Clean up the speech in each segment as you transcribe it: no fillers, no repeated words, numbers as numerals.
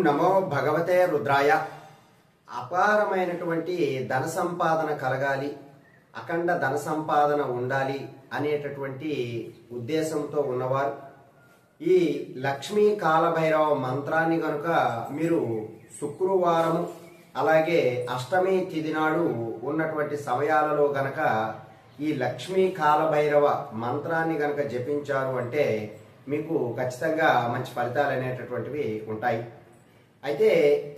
నమో భగవతే రుద్రాయ. అపారమైనటువంటి ధన సంపాదన కలగాలి, అఖండ ధన సంపాదన ఉండాలి అనేటటువంటి ఉద్దేశంతో ఉన్నవారు ఈ లక్ష్మీ కాలభైరవ మంత్రాన్ని గనుక మీరు శుక్రవారము అలాగే అష్టమి తిథి నాడు ఉన్నటువంటి సమయాలలో గనక ఈ లక్ష్మీ కాలభైరవ మంత్రాన్ని గనక జపించారు అంటే మీకు ఖచ్చితంగా మంచి ఫలితాలు అనేటటువంటివి ఉంటాయి. అయితే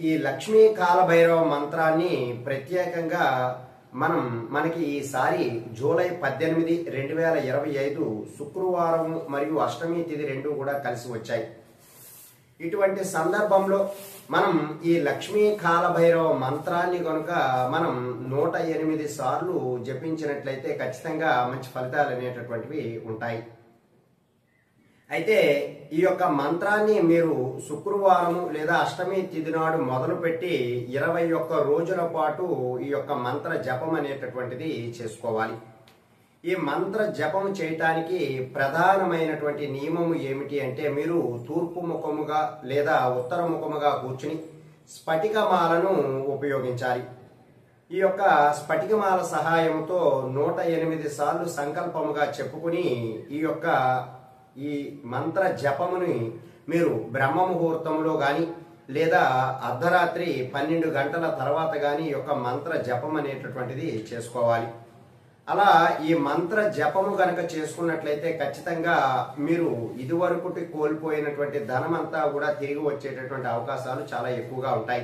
ఈ లక్ష్మీ కాలభైరవ మంత్రాన్ని ప్రత్యేకంగా మనకి ఈసారి జూలై 18, 2025 శుక్రవారం మరియు అష్టమి తిథి రెండు కూడా కలిసి వచ్చాయి. ఇటువంటి సందర్భంలో మనం ఈ లక్ష్మీ కాలభైరవ మంత్రాన్ని కనుక మనం 108 సార్లు జపించినట్లయితే ఖచ్చితంగా మంచి ఫలితాలు అనేటటువంటివి ఉంటాయి. అయితే ఈ యొక్క మంత్రాన్ని మీరు శుక్రవారం లేదా అష్టమి తిథి నాడు మొదలుపెట్టి 21 రోజుల పాటు ఈ యొక్క మంత్ర జపం అనేటటువంటిది చేసుకోవాలి. ఈ మంత్ర జపం చేయటానికి ప్రధానమైనటువంటి నియమము ఏమిటి అంటే మీరు తూర్పు ముఖముగా లేదా ఉత్తర ముఖముగా కూర్చుని స్ఫటికమాలను ఉపయోగించాలి. ఈ యొక్క స్ఫటికమాల సహాయంతో 108 సార్లు సంకల్పముగా చెప్పుకుని ఈ మంత్ర జపముని మీరు బ్రహ్మ ముహూర్తంలో గాని లేదా అర్ధరాత్రి 12 గంటల తర్వాత గాని ఈ యొక్క మంత్ర జపం అనేటటువంటిది చేసుకోవాలి. అలా ఈ మంత్ర జపము గనక చేసుకున్నట్లయితే ఖచ్చితంగా మీరు ఇదివరకుటి కోల్పోయినటువంటి ధనమంతా కూడా తిరిగి వచ్చేటటువంటి అవకాశాలు చాలా ఎక్కువగా ఉంటాయి.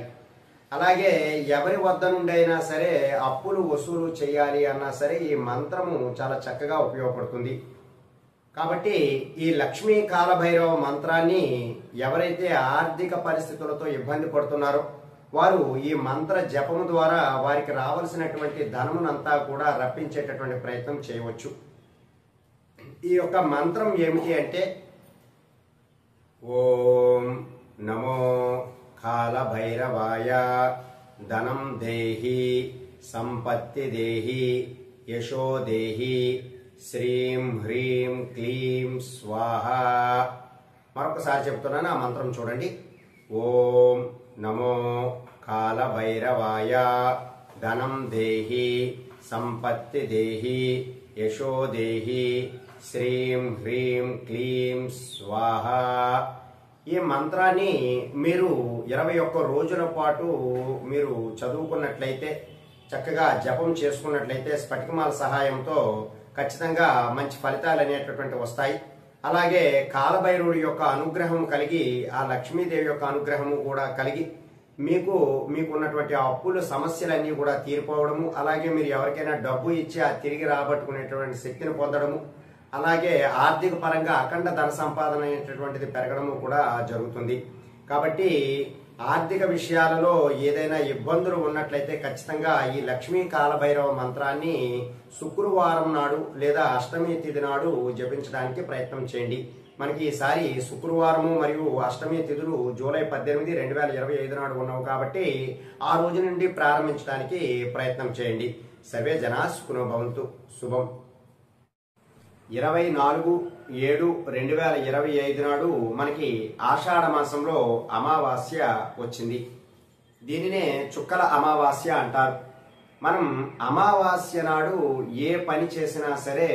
అలాగే ఎవరి వద్ద నుండి అయినా సరే అప్పులు వసూలు చేయాలి అన్నా సరే ఈ మంత్రము చాలా చక్కగా ఉపయోగపడుతుంది. కాబట్టి ఈ లక్ష్మీ కాలభైరవ మంత్రాన్ని ఎవరైతే ఆర్థిక పరిస్థితులతో ఇబ్బంది పడుతున్నారో వారు ఈ మంత్ర జపము ద్వారా వారికి రావాల్సినటువంటి ధనమునంతా కూడా రప్పించేటటువంటి ప్రయత్నం చేయవచ్చు. ఈ యొక్క మంత్రం ఏమిటి అంటే ఓం నమో కాలభైరవాయ ధనం దేహి సంపత్తి దేహి యశో దేహి శ్రీం హ్రీం క్లీం స్వాహ. మరొకసారి చెప్తున్నాను, ఆ మంత్రం చూడండి. ఓం నమో కాలభైరవాయ ధనం దేహి సంపత్తి దేహి యశో దేహి శ్రీం హ్రీం క్లీం స్వాహ. ఈ మంత్రాన్ని మీరు 21 రోజుల పాటు మీరు చదువుకున్నట్లయితే, చక్కగా జపం చేసుకున్నట్లయితే స్ఫటికమాల సహాయంతో ఖచ్చితంగా మంచి ఫలితాలు అనేటటువంటి వస్తాయి. అలాగే కాలభైరవుడి యొక్క అనుగ్రహం కలిగి ఆ లక్ష్మీదేవి యొక్క అనుగ్రహము కూడా కలిగి మీకున్నటువంటి అప్పుల సమస్యలన్నీ కూడా తీరిపోవడము, అలాగే మీరు ఎవరికైనా డబ్బు ఇచ్చి ఆ తిరిగి రాబట్టుకునేటువంటి శక్తిని పొందడము, అలాగే ఆర్థిక పరంగా అఖండ ధన సంపాదన అనేటటువంటిది పెరగడము కూడా జరుగుతుంది. కాబట్టి ఆర్థిక విషయాలలో ఏదైనా ఇబ్బందులు ఉన్నట్లయితే ఖచ్చితంగా ఈ లక్ష్మీ కాలభైరవ మంత్రాన్ని శుక్రవారం నాడు లేదా అష్టమి తిథి నాడు జపించడానికి ప్రయత్నం చేయండి. మనకి ఈసారి శుక్రవారము మరియు అష్టమి తిథులు జూలై 18, 2025 నాడు ఉన్నవి కాబట్టి ఆ రోజు నుండి ప్రారంభించడానికి ప్రయత్నం చేయండి. సర్వే జనా సుఖినో భవంతు. శుభం. 24/7/2025 నాడు మనకి ఆషాఢ మాసంలో అమావాస్య వచ్చింది. దీనినే చుక్కల అమావాస్య అంటారు. మనం అమావాస్య నాడు ఏ పని చేసినా సరే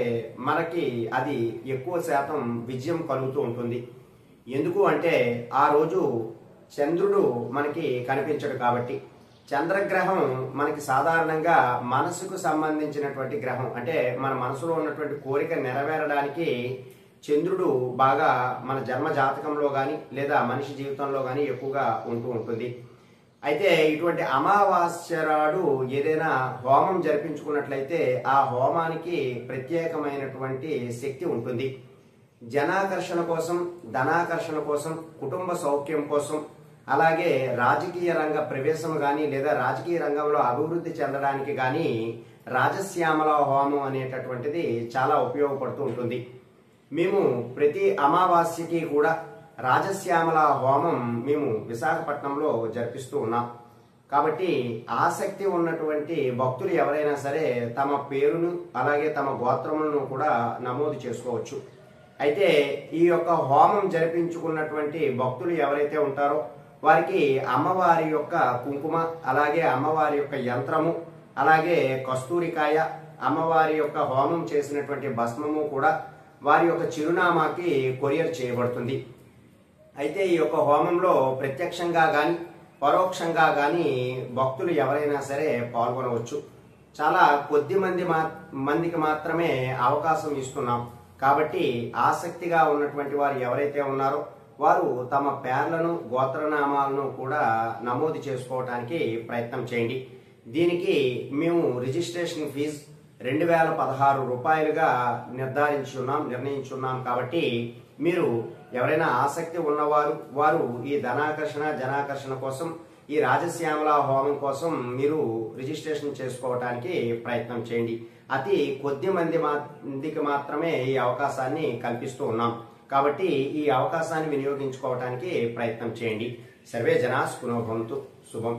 మనకి అది ఎక్కువ శాతం విజయం కలుగుతూ ఉంటుంది. ఎందుకు అంటే ఆ రోజు చంద్రుడు మనకి కనిపించడు కాబట్టి. చంద్రగ్రహం మనకి సాధారణంగా మనసుకు సంబంధించినటువంటి గ్రహం. అంటే మన మనసులో ఉన్నటువంటి కోరిక నెరవేరడానికి చంద్రుడు బాగా మన జన్మ జాతకంలో కానీ లేదా మనిషి జీవితంలో కానీ ఎక్కువగా ఉంటూ ఉంటుంది. అయితే ఇటువంటి అమావాస్య నాడు ఏదైనా హోమం జరిపించుకున్నట్లయితే ఆ హోమానికి ప్రత్యేకమైనటువంటి శక్తి ఉంటుంది. జనాకర్షణ కోసం, ధనాకర్షణ కోసం, కుటుంబ సౌఖ్యం కోసం, అలాగే రాజకీయ రంగ ప్రవేశం కానీ లేదా రాజకీయ రంగంలో అభివృద్ధి చెందడానికి కానీ రాజశ్యామల హోమం అనేటటువంటిది చాలా ఉపయోగపడుతూ ఉంటుంది. మేము ప్రతి అమావాస్యకి కూడా రాజశ్యామల హోమం మేము విశాఖపట్నంలో జరిపిస్తూ ఉన్నాం. కాబట్టి ఆసక్తి ఉన్నటువంటి భక్తులు ఎవరైనా సరే తమ పేరును అలాగే తమ గోత్రములను కూడా నమోదు చేసుకోవచ్చు. అయితే ఈ యొక్క హోమం జరిపించుకున్నటువంటి భక్తులు ఎవరైతే ఉంటారో వారికి అమ్మవారి యొక్క కుంకుమ, అలాగే అమ్మవారి యొక్క యంత్రము, అలాగే కస్తూరికాయ, అమ్మవారి యొక్క హోమం చేసినటువంటి భస్మము కూడా వారి యొక్క చిరునామాకి కొరియర్ చేయబడుతుంది. అయితే ఈ యొక్క హోమంలో ప్రత్యక్షంగా కానీ పరోక్షంగా కానీ భక్తులు ఎవరైనా సరే పాల్గొనవచ్చు. చాలా కొద్ది మందికి మాత్రమే అవకాశం ఇస్తున్నాం. కాబట్టి ఆసక్తిగా ఉన్నటువంటి వారు ఎవరైతే ఉన్నారో వారు తమ పేర్లను, గోత్రనామాలను కూడా నమోదు చేసుకోవడానికి ప్రయత్నం చేయండి. దీనికి మేము రిజిస్ట్రేషన్ ఫీజు 2016 రూపాయలుగా నిర్ణయించున్నాం. కాబట్టి మీరు ఎవరైనా ఆసక్తి ఉన్నవారు వారు ఈ ధనాకర్షణ, జనాకర్షణ కోసం, ఈ రాజశ్యామల హోమం కోసం మీరు రిజిస్ట్రేషన్ చేసుకోవడానికి ప్రయత్నం చేయండి. అతి కొద్ది మందికి మాత్రమే ఈ అవకాశాన్ని కల్పిస్తూ ఉన్నాం. కాబట్టి ఈ అవకాశాన్ని వినియోగించుకోవడానికి ప్రయత్నం చేయండి. సర్వే జనా సుఖినో భవంతు. శుభం.